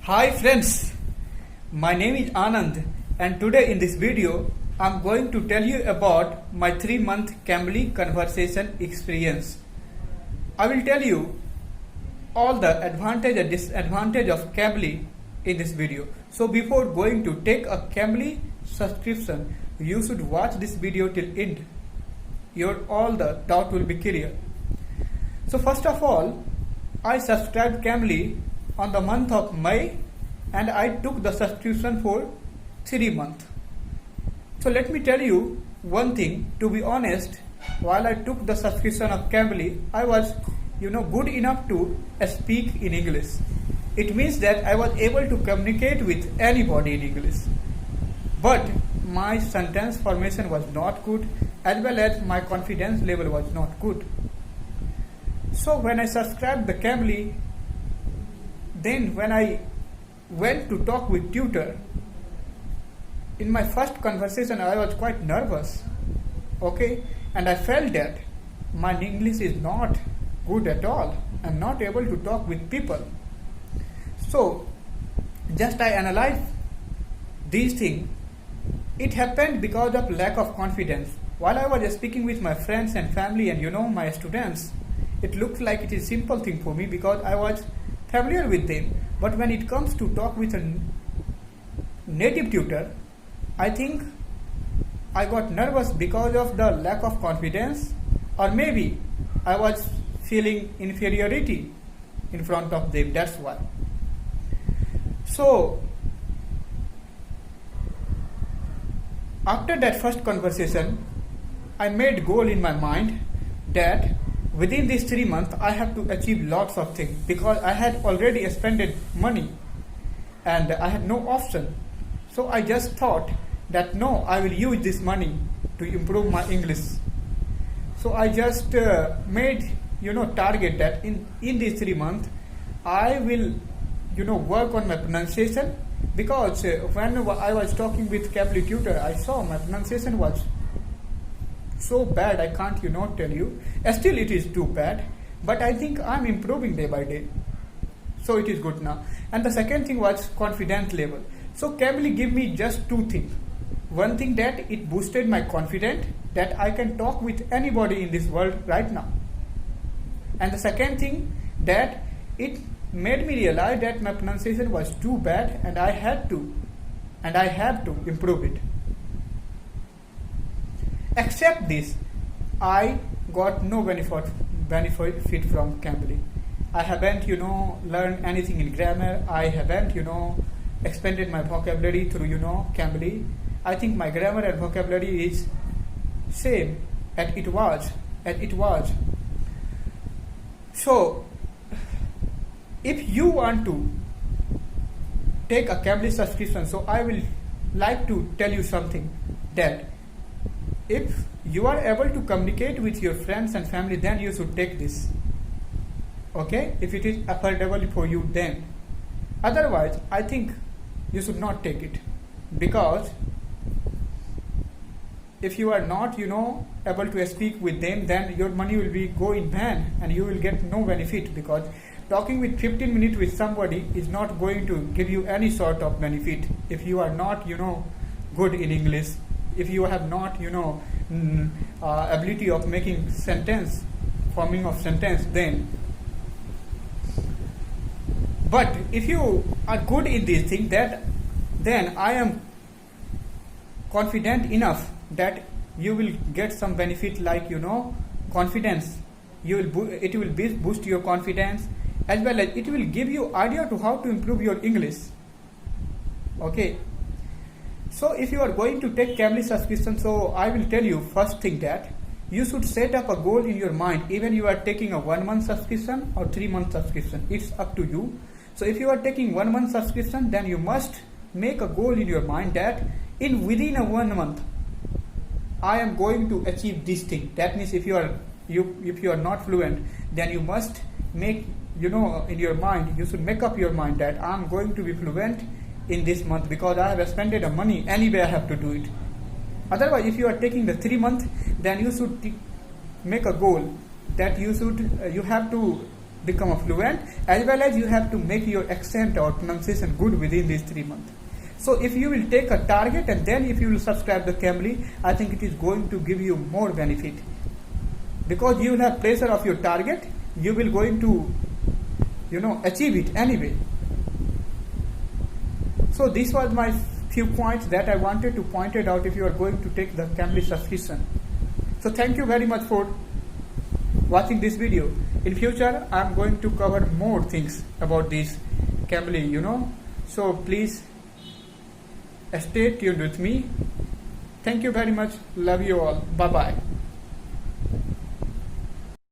Hi friends, my name is Anand and today in this video I'm going to tell you about my 3-month Cambly conversation experience. I will tell you all the advantage and disadvantage of Cambly in this video. So before going to take a Cambly subscription, you should watch this video till end. All the doubt will be clear. So first of all, I subscribed Cambly on the month of May and I took the subscription for 3 months. So let me tell you one thing, to be honest, while I took the subscription of Cambly, I was good enough to speak in English. It means that I was able to communicate with anybody in English. But my sentence formation was not good, as well as my confidence level was not good. So when I subscribed the Cambly, then when I went to talk with tutor, in my first conversation I was quite nervous, and I felt that my English is not good at all. I'm not able to talk with people. So just I analyzed these things. It happened because of lack of confidence. While I was speaking with my friends and family and my students, it looked like it is simple thing for me because I was familiar with them. But when it comes to talk with a native tutor, I think I got nervous because of the lack of confidence, or maybe I was feeling inferiority in front of them, that's why. So after that first conversation, I made goal in my mind that within these 3 months I have to achieve lots of things, because I had already spent money and I had no option. So I just thought that no, I will use this money to improve my English. So I just made target that in these 3 months I will work on my pronunciation, because when I was talking with Cambly tutor, I saw my pronunciation was so bad, I can't tell you. Still it is too bad, but I think I'm improving day by day. So it is good now. And the second thing was confidence level. So Cambly gave me just 2 things. One thing, that it boosted my confidence that I can talk with anybody in this world right now. And the second thing, that it made me realize that my pronunciation was too bad and I have to improve it. Except this, I got no benefit from Cambly. I haven't learned anything in grammar. I haven't expanded my vocabulary through Cambly. I think my grammar and vocabulary is same as it was. So if you want to take a Cambly subscription, so I will like to tell you something, that if you are able to communicate with your friends and family, then you should take this. If it is affordable for you, then. Otherwise, I think you should not take it, because if you are not able to speak with them, then your money will go in vain and you will get no benefit, because talking with 15 minutes with somebody is not going to give you any sort of benefit if you are not good in English, if you have not ability of making forming of sentence. But if you are good in these things, then I am confident enough that you will get some benefit, like confidence. It will boost your confidence, as well as it will give you idea to how to improve your English. So if you are going to take Cambly subscription, so I will tell you first thing, that you should set up a goal in your mind. Even you are taking a 1-month subscription or 3-month subscription, it's up to you. So if you are taking 1-month subscription, then you must make a goal in your mind that within a 1 month I am going to achieve this thing. That means if you are not fluent, then you must make in your mind, you should make up your mind that I am going to be fluent in this month, because I have spent the money, anyway I have to do it. Otherwise, if you are taking the 3 months, then you should make a goal that you have to become a fluent, as well as you have to make your accent or pronunciation good within these 3 months. So if you will take a target and then if you will subscribe the Cambly, I think it is going to give you more benefit, because you will have pressure of your target. You will going to achieve it anyway. So this was my few points that I wanted to point it out if you are going to take the Cambly subscription. So thank you very much for watching this video. In future I am going to cover more things about this Cambly, so please stay tuned with me. Thank you very much. Love you all. Bye bye.